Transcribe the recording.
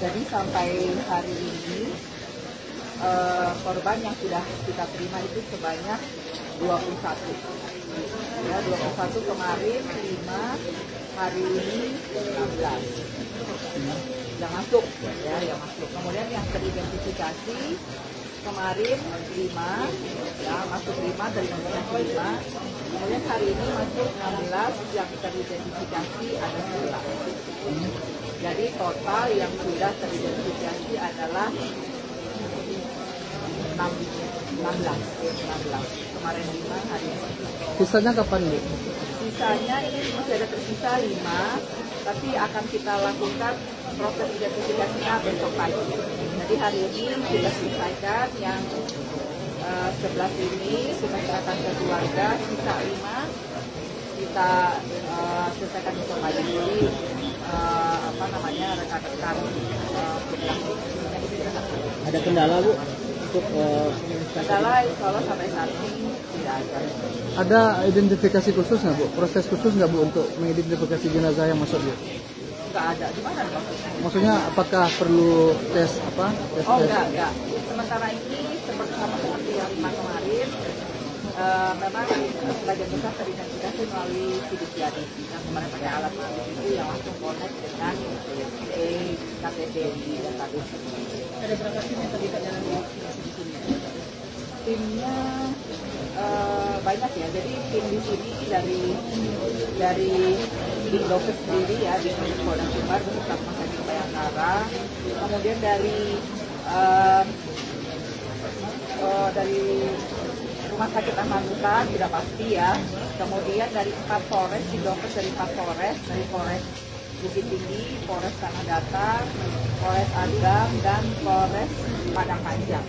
Jadi sampai hari ini korban yang sudah kita terima itu sebanyak 21. Ya, 21 kemarin 5, hari ini 16. Yang masuk ya, yang masuk. Kemudian yang teridentifikasi kemarin 5, ya masuk 5, teridentifikasi 5. Kemudian hari ini masuk 16, yang teridentifikasi ada 11. Jadi total yang sudah teridentifikasi adalah 16. Kemarin 5, hari ini. Sisanya kapan, Bu? Sisanya ini masih ada tersisa 5, tapi akan kita lakukan proses identifikasinya besok pagi. Jadi hari ini kita selesaikan yang 11 ini, kita serahkan ke keluarga, sisa 5 kita selesaikan besok pagi. Jadi rekan-rekan Ada kendala, Bu? Untuk kendala insya Allah sampai saat ini tidak ada. ada identifikasi khusus nggak, Bu? Proses khusus nggak, Bu, untuk mengidentifikasi jenazah yang masuk, Bu? Nggak ada. Gimana maksudnya? Maksudnya apakah perlu tes apa? Tes. Enggak. Sementara ini seperti yang 5 kemarin, memang sebagian besar teridentifikasi melalui sidik jari. Yang kemarin pakai alat manual itu yang langsung connect dengan KTP di database. Ada berapa tim yang terlibat dalam investigasi di sini? Timnya banyak ya. Jadi tim di sini dari Indokes sendiri ya, di Polda Sumbar beserta Rumah Sakit Bayangkara. Kemudian dari Rumah Sakit Ahmad Musa tidak pasti ya. Kemudian dari 4 Polres, Indokes dari 4 Polres, dari Polres Bukit Tinggi, Polres Tanah Datar, Polres Agam, dan Polres Padang Panjang.